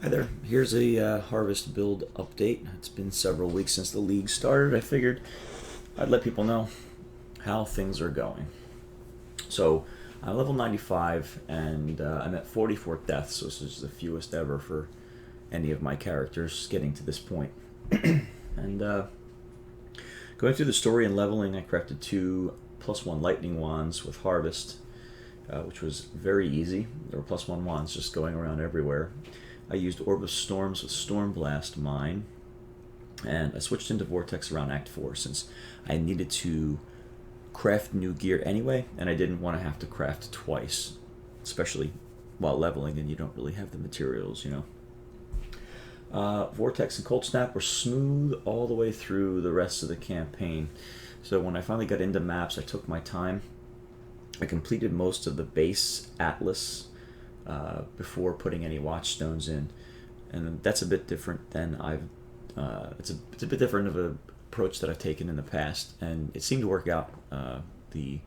Hi there. Here's a harvest build update. It's been several weeks since the league started. I figured I'd let people know how things are going. So I'm level 95 and I'm at 44 deaths, so this is the fewest ever for any of my characters getting to this point. And going through the story and leveling, I crafted two +1 lightning wands with harvest, which was very easy. There were +1 wands just going around everywhere. I used Orb of Storms with Storm Blast mine, and I switched into Vortex around Act 4 since I needed to craft new gear anyway, and I didn't want to have to craft twice, especially while leveling and you don't really have the materials, you know. Vortex and Cold Snap were smooth all the way through the rest of the campaign. So when I finally got into maps, I took my time. I completed most of the base Atlas before putting any watchstones in, and that's a bit different than it's a bit different of an approach that I've taken in the past, and it seemed to work out. The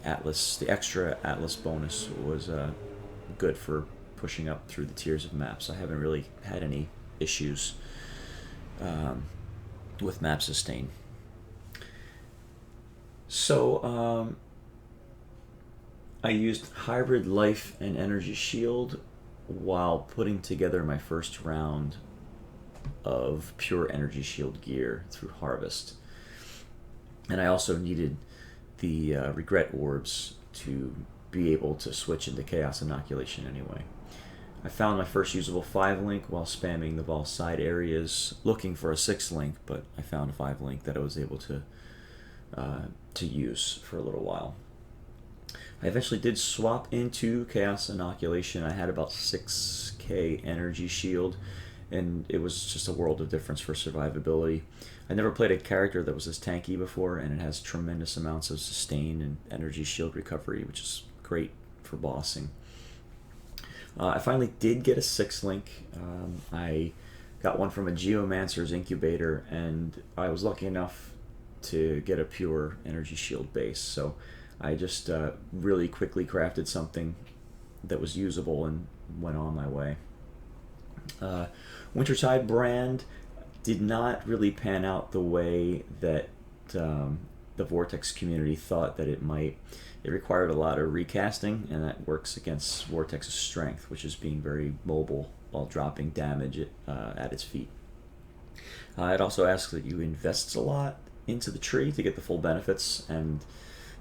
Atlas, the extra Atlas bonus was good for pushing up through the tiers of maps. I haven't really had any issues with map sustain. So I used Hybrid Life and Energy Shield while putting together my first round of pure Energy Shield gear through Harvest. And I also needed the Regret Orbs to be able to switch into Chaos Inoculation anyway. I found my first usable 5-link while spamming the Vol side areas looking for a 6-link, but I found a 5-link that I was able to use for a little while. I eventually did swap into Chaos Inoculation. I had about 6k Energy Shield, and it was just a world of difference for survivability. I never played a character that was this tanky before, and it has tremendous amounts of sustain and Energy Shield recovery, which is great for bossing. I finally did get a 6-link. I got one from a Geomancer's incubator, and I was lucky enough to get a pure Energy Shield base. So I just really quickly crafted something that was usable and went on my way. Wintertide brand did not really pan out the way that the Vortex community thought that it might. It required a lot of recasting, and that works against Vortex's strength, which is being very mobile while dropping damage at its feet. It also asks that you invest a lot into the tree to get the full benefits, and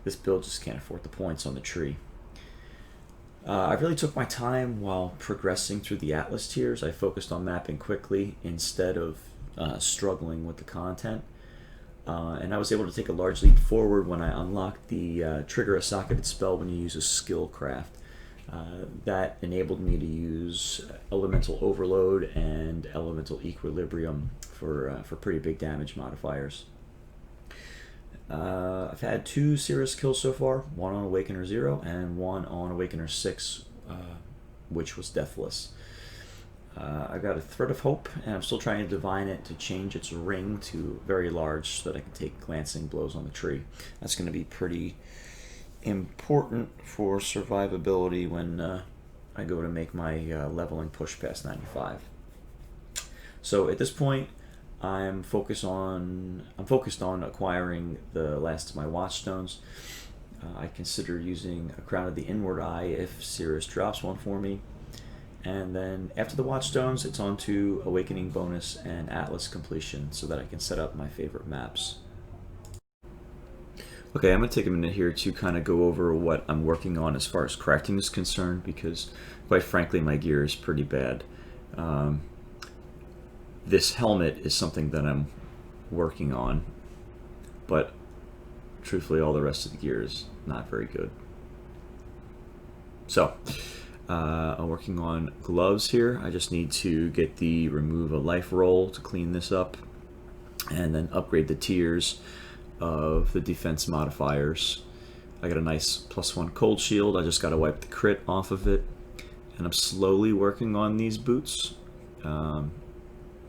this build just can't afford the points on the tree. I really took my time while progressing through the Atlas tiers. I focused on mapping quickly instead of struggling with the content. And I was able to take a large leap forward when I unlocked the trigger a socketed spell when you use a skill craft. That enabled me to use Elemental Overload and Elemental Equilibrium for pretty big damage modifiers. I've had 2 serious kills so far, one on Awakener 0 and one on Awakener 6, which was deathless. I got a Thread of Hope, and I'm still trying to divine it to change its ring to very large so that I can take glancing blows on the tree. That's going to be pretty important for survivability when I go to make my leveling push past 95. So at this point, I'm focused on acquiring the last of my watchstones. I consider using a Crown of the Inward Eye if Cirrus drops one for me. And then after the watchstones, it's on to Awakening bonus and Atlas completion so that I can set up my favorite maps. Okay, I'm going to take a minute here to kind of go over what I'm working on as far as crafting is concerned, because quite frankly my gear is pretty bad. This helmet is something that I'm working on, but truthfully all the rest of the gear is not very good. So I'm working on gloves here. I just need to get the remove a life roll to clean this up, and then upgrade the tiers of the defense modifiers. I got a nice +1 cold shield. I just got to wipe the crit off of it, and I'm slowly working on these boots.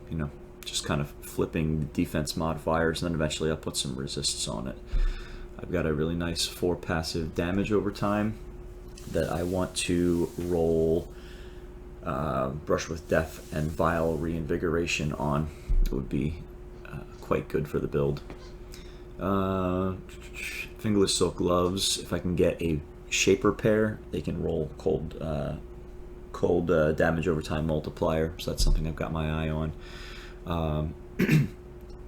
You know, just kind of flipping the defense modifiers, and then eventually I'll put some resists on it. I've got a really nice 4 passive damage over time, that I want to roll Brush with Death and Vile Reinvigoration on. It would be quite good for the build. Fingerless Silk Gloves, if I can get a Shaper pair, they can roll cold damage over time multiplier, so that's something I've got my eye on.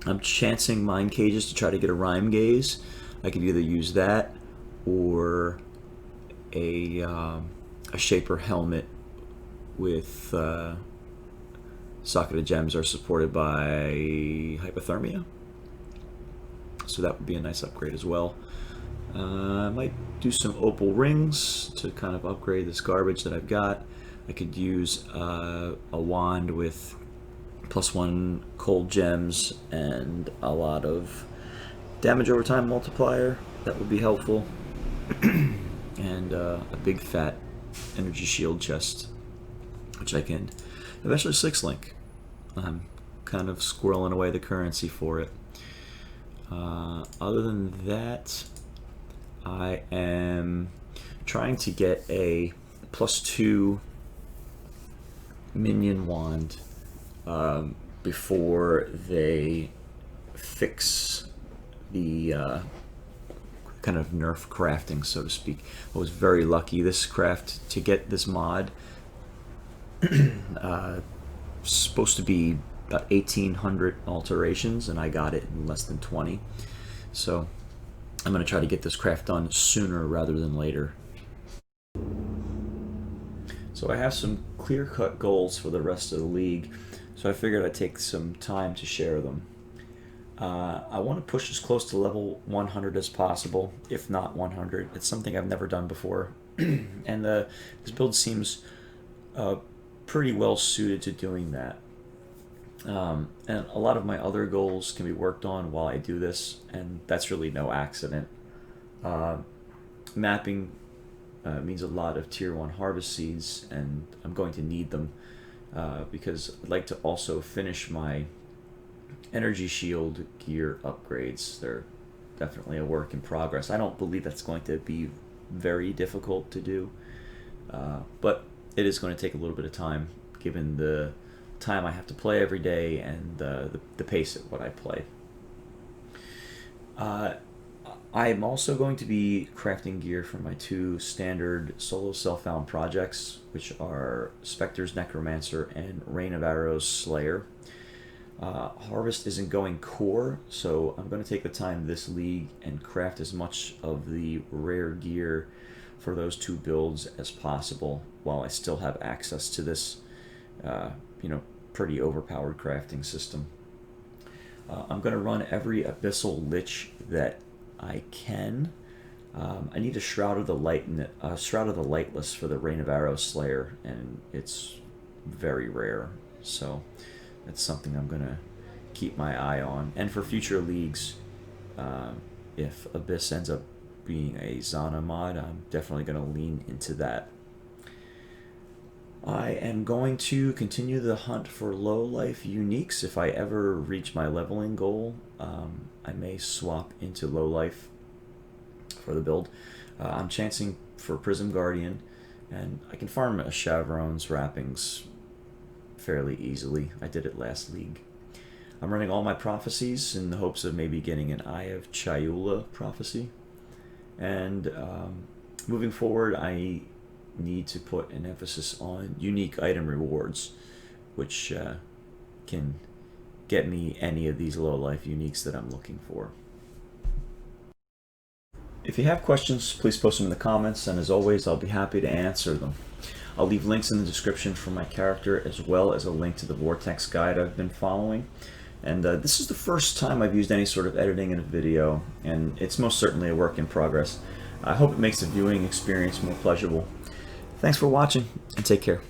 I'm chancing Mind Cages to try to get a Rhyme Gaze. I could either use that or a Shaper Helmet with Socket of Gems are supported by Hypothermia, so that would be a nice upgrade as well. I might do some Opal Rings to kind of upgrade this garbage that I've got. I could use a wand with +1 cold gems and a lot of damage over time multiplier. That would be helpful. And a big fat energy shield chest, which I can eventually 6-link. I'm kind of squirreling away the currency for it. Other than that, I am trying to get a +2 minion wand before they fix the kind of nerf crafting, so to speak. I was very lucky this craft to get this mod. Supposed to be about 1,800 alterations, and I got it in less than 20. So I'm going to try to get this craft done sooner rather than later. So I have some clear-cut goals for the rest of the league, so I figured I'd take some time to share them. I want to push as close to level 100 as possible, if not 100. It's something I've never done before, and this build seems pretty well suited to doing that. And a lot of my other goals can be worked on while I do this, and that's really no accident. Mapping means a lot of tier 1 harvest seeds, and I'm going to need them because I'd like to also finish my energy shield gear upgrades. They're definitely a work in progress. I don't believe that's going to be very difficult to do, but it is going to take a little bit of time given the time I have to play every day and the pace at what I play. I'm also going to be crafting gear for my 2 standard solo self-found projects, which are Spectre's Necromancer and Rain of Arrows Slayer. Harvest isn't going core, so I'm going to take the time this league and craft as much of the rare gear for those 2 builds as possible while I still have access to this pretty overpowered crafting system. I'm going to run every Abyssal Lich that I can. I need a Shroud of the Lightless for the Rain of Arrows Slayer, and it's very rare, so that's something I'm going to keep my eye on. And for future leagues, if Abyss ends up being a Zana mod, I'm definitely going to lean into that. I am going to continue the hunt for low life uniques. If I ever reach my leveling goal, I may swap into low life for the build. I'm chancing for Prism Guardian, and I can farm a Chevron's wrappings fairly easily. I did it last league. I'm running all my prophecies in the hopes of maybe getting an Eye of Chayula prophecy. And moving forward, I need to put an emphasis on unique item rewards, which can get me any of these low life uniques that I'm looking for. If you have questions, please post them in the comments, and as always, I'll be happy to answer them. I'll leave links in the description for my character, as well as a link to the Vortex guide I've been following. And this is the first time I've used any sort of editing in a video, and it's most certainly a work in progress. I hope it makes the viewing experience more pleasurable. Thanks for watching, and take care.